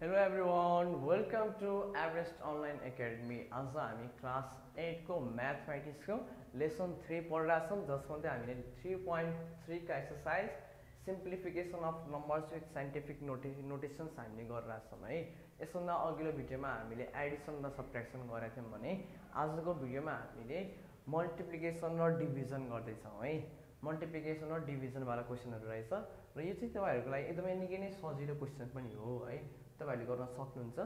Hello everyone, welcome to Everest Online Academy. आज हामी class 8 को मैथमेटिक्स को लेसन 3 पढिरहेका छौं जसमध्ये हामीले 3.3 का exercise simplification of numbers with scientific notations हामीले गरिरहेका छौं है। यसभन्दा अघिल्लो भिडियोमा हामीले एडिसन र सबट्र्याक्सन गरेका थियौं भने आजको भिडियोमा हामीले मल्टिप्लिकेसन र डिभिजन गर्दै छौं है। मल्टिप्लिकेसन र डिभिजन वाला क्वेशनहरु रहेछ र यो चाहिँ तपाईहरुको लागि एकदमै निकै नै सजिलो क्वेशन पनि हो है। तपाईहरुले गर्न सक्नुहुन्छ।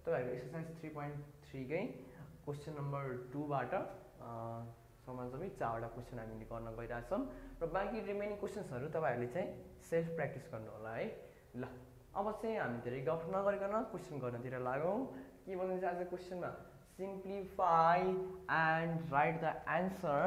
तपाईहरुको एक्सरसाइज 3.3 कै क्वेशन नम्बर 2 बाट समानसबै 4 वटा क्वेशन हामीले गर्न गइरहेका छौं र बाँकी रिमेनिङ क्वेशन्सहरु तपाईहरुले चाहिँ सेल्फ प्र्याक्टिस गर्नु होला है। ल अब चाहिँ हामी धेरै गफ नगरिकन क्वेशन गर्नतिर लागौं। के भनिन्छ आज क्वेशनमा simplify and write the answer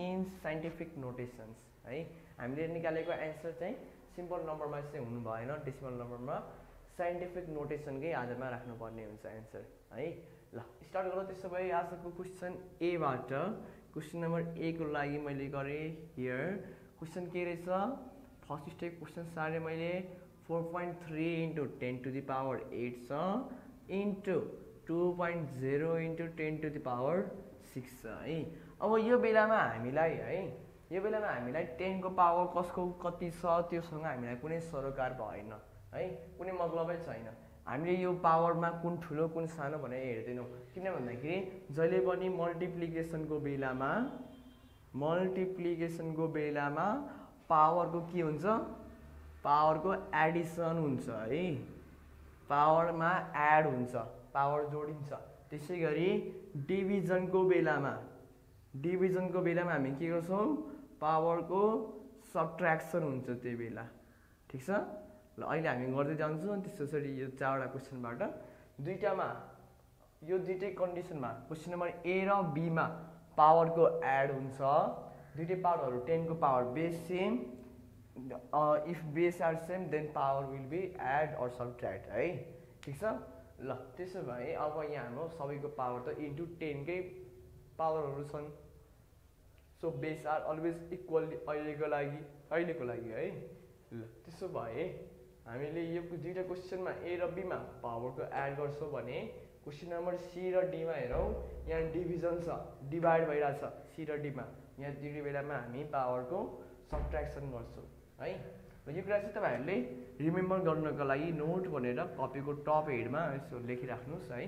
in scientific notations है। हामीले निकालेको आन्सर चाहिँ सिम्पल नम्बरमा चाहिँ हुनु भएन, डेसिमल नम्बरमा साइन्टिफिक नोटेसन कै आधारमा राख्नु पर्ने हुन्छ आन्सर है। ल स्टार्ट गरौँ। त्यसो भए आजको क्वेशन ए बाट क्वेशन नम्बर ए को लागि मैले गरे हियर क्वेशन के रहेछ। फर्स्ट स्टेप क्वेशन सारे मैले 4.3 into 10 to the power 8 छ into 2.0 into 10 to the power 6 छ है। अब यो बेलामा हामीलाई 10 को पावर कसको कति छ त्योसँग हामीलाई कुनै सरोकार भएन है, कुनै मतलबै छैन। हामीले यो पावरमा कुन ठुलो कुन सानो भनेर हेर्दैनौं। किन भन्दाखेरि जहिले पनि मल्टिप्लिकेसनको बेलामा पावरको के हुन्छ, पावरको एडिसन हुन्छ है। पावरमा एड हुन्छ, पावर जोडिन्छ। त्यसैगरी डिभिजनको बेलामा हामी के गर्छौं, पावरको सबट्र्याक्सन हुन्छ त्यो बेला। ठीक छ। ल अहिले हामी गर्दै जान्छौं। त्यसैगरी यो 4 वटा क्वेशनबाट यो दुईटै कन्डिसनमा क्वेशन नम्बर ए र बी मा पावरको एड हुन्छ। दुईटै पावरहरु 10 को power base same, if base are same then power will be add और सबट्र्याक्ट है। ठीक छ। ल त्यसो भए अब यहाँ हाम्रो सबैको पावर त इन्टु 10 कै पावरहरु छन्। So base are always equal अहिलेको लागि है। ल त्यसो भए हामीले यो दुईटा क्वेशनमा ए र बी मा पावरको एड गर्छौं भने क्वेशन नम्बर सी र डी मा हेरौं, यहाँ डिभिजन छ, डिभाइड भइराछ सी र डी मा। यहाँ दुईटै बेलामा हामी पावरको सबट्र्याक्सन गर्छौं है। र यो कुरा चाहिँ तपाईहरुले रिमेम्बर गर्नको लागि नोट भनेर कपीको टप हेडमा यसो लेखिराख्नुस् है।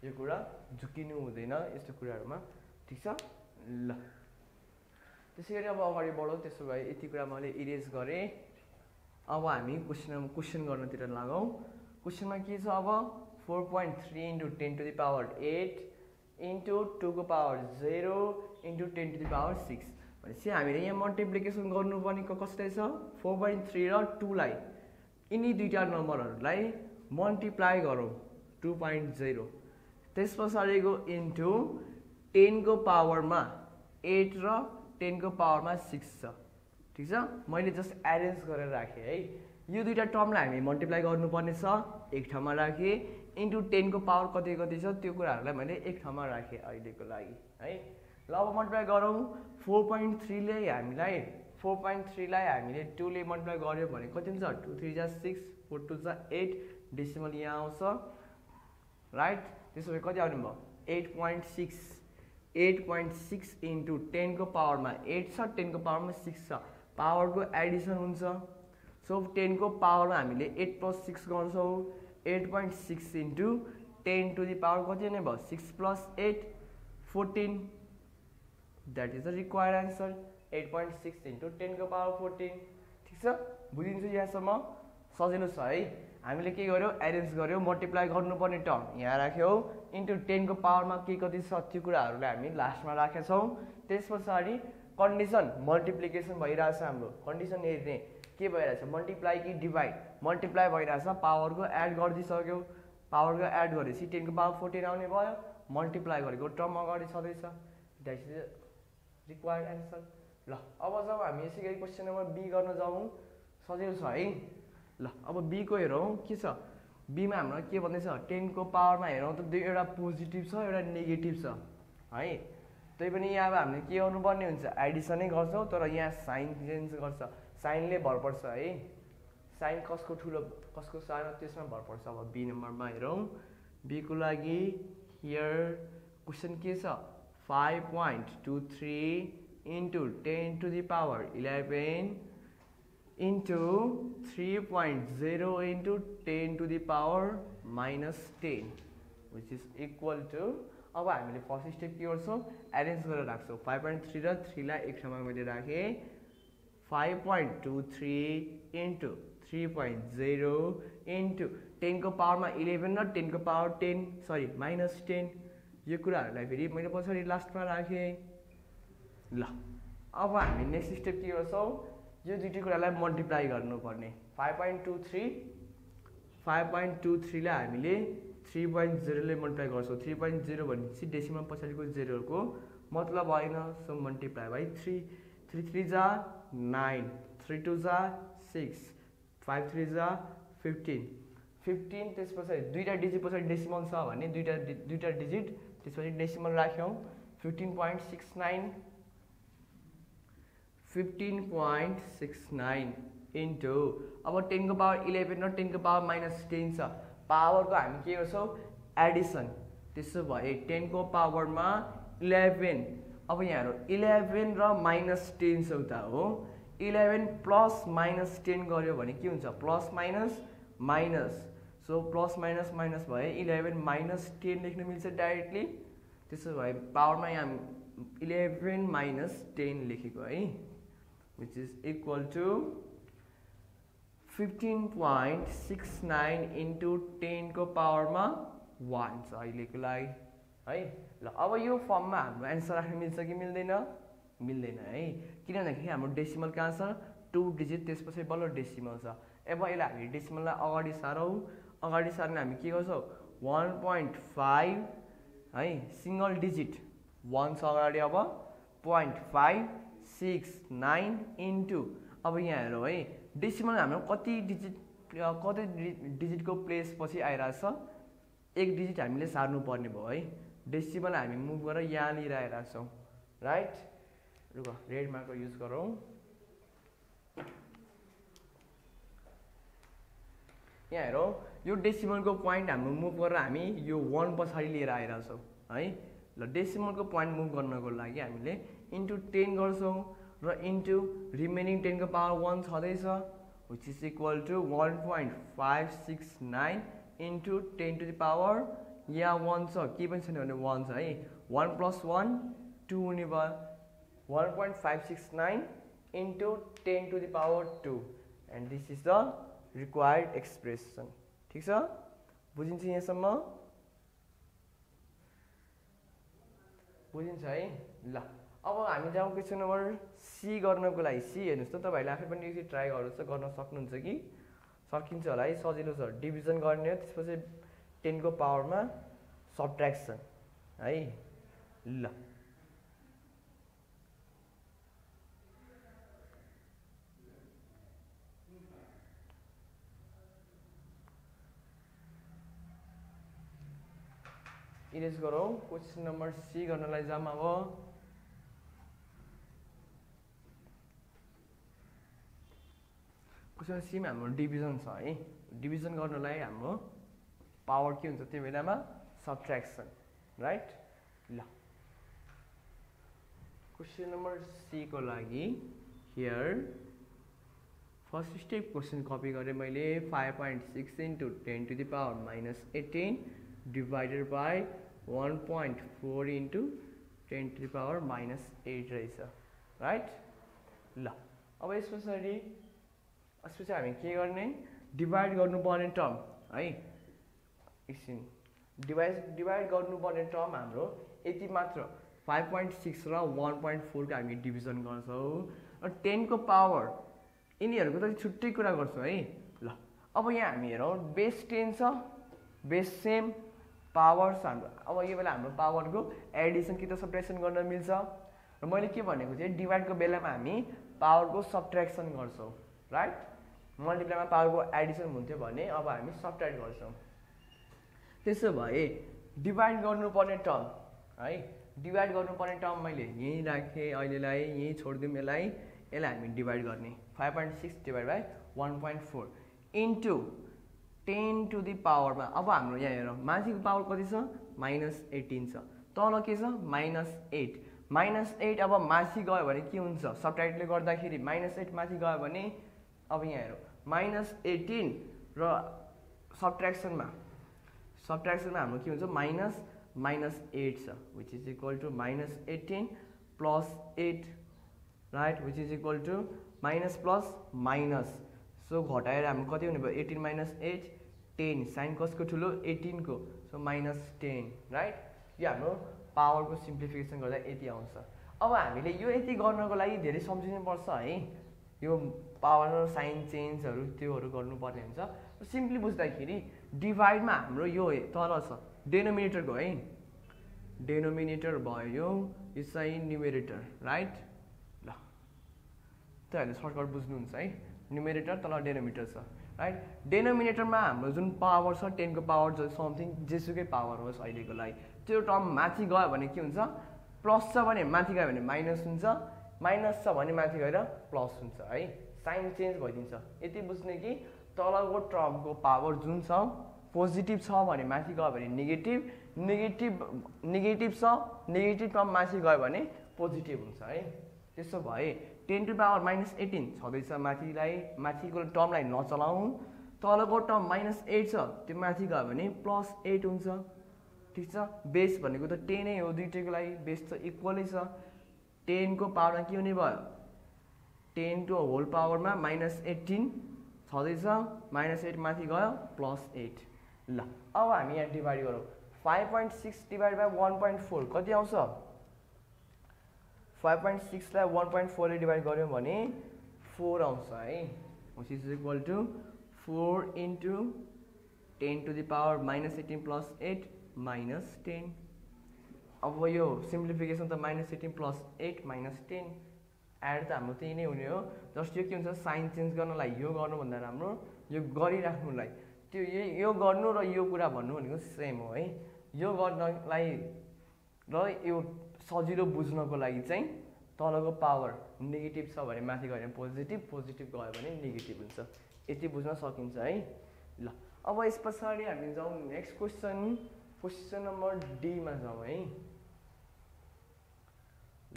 यो कुरा झुकिनु हुँदैन यस्तो कुराहरुमा। ठीक छ। ल त्यसैगरी अब अगाडि बढौं। त्यसो भए यति कुरा मैले इरेज गरे। अब हामी क्वेशन गर्नतिर लागौं। क्वेशनमा के छ अब 4.3 into 10 to the power 8 into 2 को power 0 into 10 to the power 6 भनेपछि हामीले यहाँ मल्टिप्लिकेसन गर्नुपर्ने कसरी छ, 4.3 र 2 लाई यिनी दुईटा नम्बरहरुलाई मल्टिप्लाई गरौं 2.0, त्यसपछाडिको इन्टु 10 को पावरमा 8 र 10 को पावरमा 6 छ। ठीक छ। मैले जस्ट एरेन्ज गरेर राखे है। यो दुईटा टर्मलाई हामी मल्टिप्लाई गर्नुपर्ने छ, एक ठाउँमा राखे, इन्टु 10 को पावर कति छ त्यो कुराहरुलाई मैले एक ठाउँमा राखे अहिलेको लागि है। ल अब मल्टिप्लाई गरौँ। 4.3 लाई हामीले 2 ले मल्टिप्लाई गर्यो भने कति हुन्छ, 2 3 जा 6, 4 2 जा 8, डेसिमल यहाँ आउँछ राइट। त्यसो भए कति आउने भयो 8.6 इन्टु 10 को पावरमा 8 छ, 10 को पावरमा 6 छ, पावरको एडिसन हुन्छ। सो 10 को पावरमा हामीले 8 + 6 गर्छौं, 8.6 इन्टु 10 टु द पावर कति नै भयो 6 + 8 14। That is the required answer, 8.6 into 10 को पावर 14। ठीक छ। बुझिन्छ यहाँसम्म सजिलो छ है। हामीले के गर्यो, एरेन्ज गर्यो, मल्टिप्लाई गर्नुपर्ने टर्म यहाँ राख्यौ, इन्टु 10 को पावरमा के कति छ त्यो कुराहरुलाई हामी लास्टमा राखेछौं। त्यसपछि कन्डिसन मल्टिप्लिकेसन भइराछ, हाम्रो कन्डिसन हेर्ने के भइराछ, मल्टिप्लाई कि डिभाइड। मल्टिप्लाई भइराछ, पावरको एड गर्दिसक्यौ, पावरको एड गरेपछि 10 को पावर 14 आउने भयो, मल्टिप्लाई गरेको टर्म अगाडि छदैछ। That is required answer. ल अब जब हामी यसैगरी क्वेशन नम्बर बी गर्न जाउँ, सजिलो छ है। ल अब बी को हेरौं के छ। बी मा हाम्रो के भन्दैछ, 10 को पावरमा हेरौं त एउटा पोजिटिभ छ एउटा नेगेटिभ छ है। त्यै पनि यहाँ अब हामीले के गर्नुपर्ने हुन्छ, एडिसनै गर्छौं, तर यहाँ साइन चेन्ज गर्छ, साइनले भर पर्छ है। साइन कसको ठुलो कसको सानो त्यसमा भर पर्छ। अब बी नम्बरमा हेरौँ, बीको लागि हियर क्वेसन के छ 5.23 into 10 to the power 11 into 3.0 into 10 to the power minus 10 which is equal to, अब हामीले फर्स्ट स्टेप के गर्छौँ एरेन्ज गरेर राख्छौँ। 5.3 र 3 लाई एक ठाउँमा मैले राखेँ 5.23 into 3.0 into 10 को पावरमा 11 र 10 को पावर 10 सरी माइनस 10 यो कुराहरूलाई फेरि मैले पछाडि लास्टमा राखेँ। ल अब हामी नेक्स्ट स्टेप के गर्छौँ, यो दुईटै कुरालाई मल्टिप्लाई गर्नुपर्ने। 5.23 लाई हामीले 3.0 ले मल्टिप्लाई गर्छौँ। 3.0 भनेपछि डेसिमल पछाडिको जेरोको मतलब होइन, सो मल्टिप्लाई बाई 3। 3 3 जा 9, 3 2 जा 6, 5 3 जा 15, 15 त्यस पछाडि दुईटा डिजिट पछाडि डेसिमल छ भने दुईटा डिजिट त्यसपछि डेसिमल राख्यौँ। 15.69 इन्टु अब 10 को पावर 11 र 10 को पावर माइनस 10 छ। पावरको हामी के गर्छौँ एडिसन, त्यसो भए 10 को पावरमा 11, अब यहाँ हेरौँ 11 र माइनस 10 छ उता हो, 11 प्लस माइनस 10 गर्यो भने के हुन्छ plus minus minus, so plus minus minus भए 11 माइनस 10 लेख्न मिल्छ डाइरेक्टली। त्यसो भए पावरमा यहाँ 11 माइनस 10 लेखेको है, which is equal to 15.69 into 10 को पावरमा 1 छ अहिलेको लागि है। ल अब यो फर्ममा हाम्रो एन्सर राख्न मिल्छ कि मिल्दैन, मिल्दैन है, किन भन्दाखेरि हाम्रो डेसिमल कहाँ छ 2 डिजिट त्यसपछि बल्ल डेसिमल छ। अब यसलाई हामी डेसिमललाई अगाडि सारौँ, अगाडि सार्न हामी के गर्छौँ 1.5 है सिंगल डिजिट 1 छ अगाडि, अब 0.569 इन्टु अब यहाँ हेरौँ है डेसिमल हाम्रो कति डिजिटको प्लेस पछि आइरहेछ, एक डिजिट हामीले सार्नु पर्ने भयो है। डेसिमल हामी मुभ गरेर यहाँनिर आइरहेको छौँ राइट। रुक रेड मार्कर युज गरौँ, यहाँ हेरौँ यो डेसिमलको पोइन्ट हाम्रो मुभ गरेर हामी यो 1 पछाडि लिएर आइरहेछौँ है। ल डेसिमलको पोइन्ट मुभ गर्नको लागि हामीले इन्टु 10 गर्छौँ र इन्टु रिमेनिङ 10 को पावर 1 छँदैछ, which is equal to 1.569 into 10 to the power यहाँ 1 छ के पनि छैन भने 1 छ है, 1 प्लस 1 2 हुने भयो, 1.569 into 10 to the power 2 and this is the required expression। ठिक छ, बुझिन्छ यहाँसम्म, बुझिन्छ है। ल अब हामी जाउँ क्वेसन नम्बर सी गर्नको लागि। सी हेर्नुहोस् त तपाईँहरूले आफै पनि एकचोटि ट्राई गर्नुहोस् त, गर्न सक्नुहुन्छ कि सकिन्छ होला है, सजिलो छ। डिभिजन गर्ने हो, त्यसपछि 10 को पावरमा सबट्र्याक्सन है। ल इरेज गरौँ, क्वेसन नम्बर सी गर्नलाई जाम। अब क्वेसन सीमा हाम्रो डिभिजन छ है, डिभिजन गर्नलाई हाम्रो पावर के हुन्छ त्यो बेलामा सबट्र्याक्सन राइट। ल क्वेसन नम्बर सी को लागि here first step question copy गरेँ मैले 5.6 into 10 to the power minus 18 divided by 1.4 into 10 to the power minus 8 रहेछ राइट। ल अब यस पछाडि हामी के गर्ने डिभाइड गर्नुपर्ने टर्म है, एकछिन डिभाइड गर्नुपर्ने टर्म हाम्रो यति मात्र 5.6 र 1.4 को हामी डिभिजन गर्छौँ र 10 को पावर यिनीहरूको त छुट्टै कुरा गर्छौँ है। ल अब यहाँ हामी हेरौँ बेस 10 छ, बेस सेम पावर छ हाम्रो। अब यो बेला हाम्रो पावरको एडिसन कि त सबट्र्याक्सन गर्न मिल्छ र मैले के भनेको थिएँ डिभाइडको बेलामा हामी पावरको सबट्र्याक्सन गर्छौँ राइट। मल्टिप्लाईमा पावरको एडिसन हुन्थ्यो भने अब हामी सबट्र्याक्ट गर्छौँ। त्यसो भए डिभाइड गर्नुपर्ने टर्म है, डिभाइड गर्नुपर्ने टर्म मैले यहीँ राखेँ अहिलेलाई, यहीँ छोडिदिउँ यसलाई, यसलाई हामी डिभाइड गर्ने 5.6 divide by 1.4 into 10 to the पावरमा अब हाम्रो यहाँ हेरौँ माथिको पावर कति छ -18 छ तल के छ -8 -8 अब माथि गयो भने के हुन्छ सबट्र्याक्टले गर्दाखेरि -8 माथि गयो भने अब यहाँ हेरौँ -18 र सब्ट्र्याक्सनमा हाम्रो के हुन्छ -8 छ which is equal to -18 plus 8 right which is equal to minus plus minus so घटाएर हाम्रो कति हुने भयो 18 - 8 10 साइन कसको ठुलो 18 को सो -10 राइट यो हाम्रो पावरको सिम्प्लिफिकेसन गर्दा यति आउँछ अब हामीले यो यति गर्नको लागि धेरै सम्झिनु पर्छ है यो पावर र साइन चेन्जहरू त्योहरू गर्नुपर्ने हुन्छ सिम्पली बुझ्दाखेरि डिभाइडमा हाम्रो यो तल छ डेनोमिनेटरको है डेनोमिनेटर भयो यो चाहिँ न्युमेरेटर राइट ल तपाईँहरूले सर्टकट बुझ्नुहुन्छ है न्युमेरेटर तल डेनोमिनेटर छ राइट डेनोमिनेटरमा हाम्रो जुन पावर छ 10 को पावर समथिङ जेसुकै पावर होस् अहिलेको लागि त्यो टर्म माथि गयो भने के हुन्छ प्लस छ भने माथि गयो भने माइनस हुन्छ माइनस छ भने माथि गएर प्लस हुन्छ है साइन चेन्ज भइदिन्छ यति बुझ्ने कि तलको टर्मको पावर जुन छ पोजिटिभ छ भने माथि गयो भने नेगेटिभ छ नेगेटिभ टर्म माथि गयो भने पोजिटिभ हुन्छ है त्यसो भए 10 टु पावर -18 छँदैछ माथिको टर्मलाई नचलाउँ तलको टर्म -8 छ त्यो माथि गयो भने +8 हुन्छ ठीक छ बेस भनेको त 10 नै हो दुईटैको लागि बेस त इक्वलै छ 10 को पावरमा के हुने भयो 10 टु होल पावरमा -18 छँदैछ -8 माथि गयो +8 ल अब हामी यहाँ डिभाइड गरौँ 5.6 डिभाइड बाई 1.4 कति आउँछ 5.6 लाई 1.4 ले डिभाइड गर्यौं भने 4 आउँछ है which is equal to 4 into 10 to the power -18 plus 8 minus 10 अब यो सिम्प्लिफिकेसन त -18 plus 8 minus 10 एड त हाम्रो त्यही नै हुने हो जस्ट यो के हुन्छ साइन चेन्ज गर्नलाई यो गर्नु भन्दा राम्रो यो गरिराख्नुलाई त्यो यो गर्नु र यो कुरा भन्नु भनेको सेम हो है यो गर्नलाई र यो सजिलो बुझ्नको लागि चाहिँ तलको पावर नेगेटिभ छ भने माथि गयो भने पोजिटिभ गयो भने नेगेटिभ हुन्छ यति बुझ्न सकिन्छ है ल अब यस पछाडि हामी जाउँ नेक्स्ट क्वेसन नम्बर डी मा जाउँ है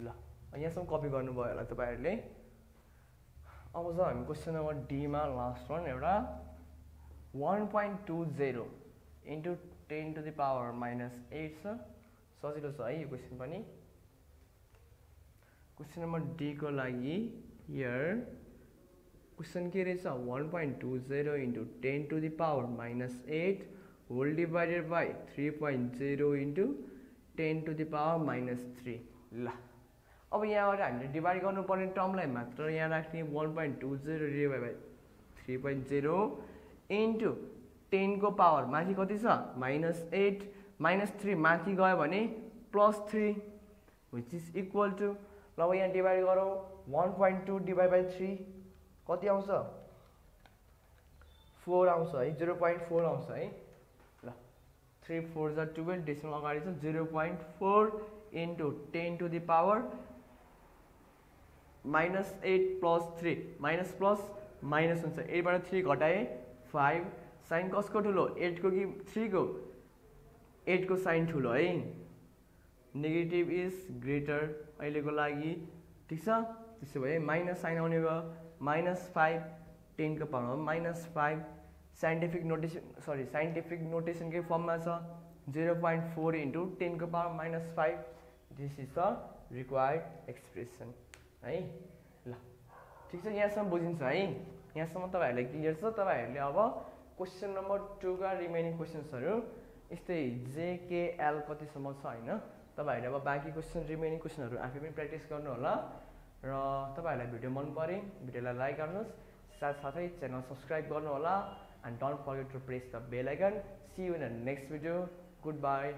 ल यहाँसम्म कपी गर्नुभयो होला तपाईहरुले अब जाउँ हामी क्वेसन नम्बर डी मा लास्ट वन एउटा 1.20 into 10 to the power -8 छ सजिलो छ है यो क्वेसन पनि क्वेसन नम्बर डी को लागि हियर क्वेसन के रहेछ 1.20 into 10 to the power -8 whole divided by 3.0 into 10 to the power -3 ल अब यहाँबाट हामीले डिभाइड गर्नुपर्ने टर्मलाई मात्र यहाँ राख्ने 1.20 डिभाइड बाइ 3.0 into 10 को पावर माथि कति छ -8 -3 माथि गयो भने +3 which is equal to ल अब यहाँ डिभाइड गरौँ 1.2 डिभाइड बाइ 3 कति आउँछ 4 आउँछ है 0.4 आउँछ है ल 3 4 जा 12 डेसिमल अगाडि छ 0.4 into 10 to the power -8 plus 3 minus plus minus हुन्छ 8 बाट 3 घटाए 5 साइन कसको ठुलो 8 को कि 3 को 8 को साइन ठुलो है नेगेटिभ इज ग्रेटर अहिलेको लागि ठीक छ त्यसो भए माइनस साइन आउने भयो -5 10 को पावरमा -5 साइन्टिफिक नोटेसनकै फर्ममा छ 0.4 into 10 को power -5 this is the required expression है ल ठीक छ यहाँसम्म बुझिन्छ है यहाँसम्म तपाईहरुलाई क्लियर छ तपाईहरुले अब क्वेसन नम्बर 2 का रिमेनिङ क्वेशन्सहरु यस्तै जेकेएल कतिसम्म छ हैन तपाईहरुले अब बाँकी क्वेशन रिमेनिङ क्वेशनहरु आफै पनि प्र्याक्टिस गर्नु होला र तपाईहरुलाई भिडियो मन परे भिडियोलाई लाइक गर्नुस् साथसाथै च्यानल सब्स्क्राइब गर्नु होला and don't forget to press the bell icon. See you in the next video. Goodbye.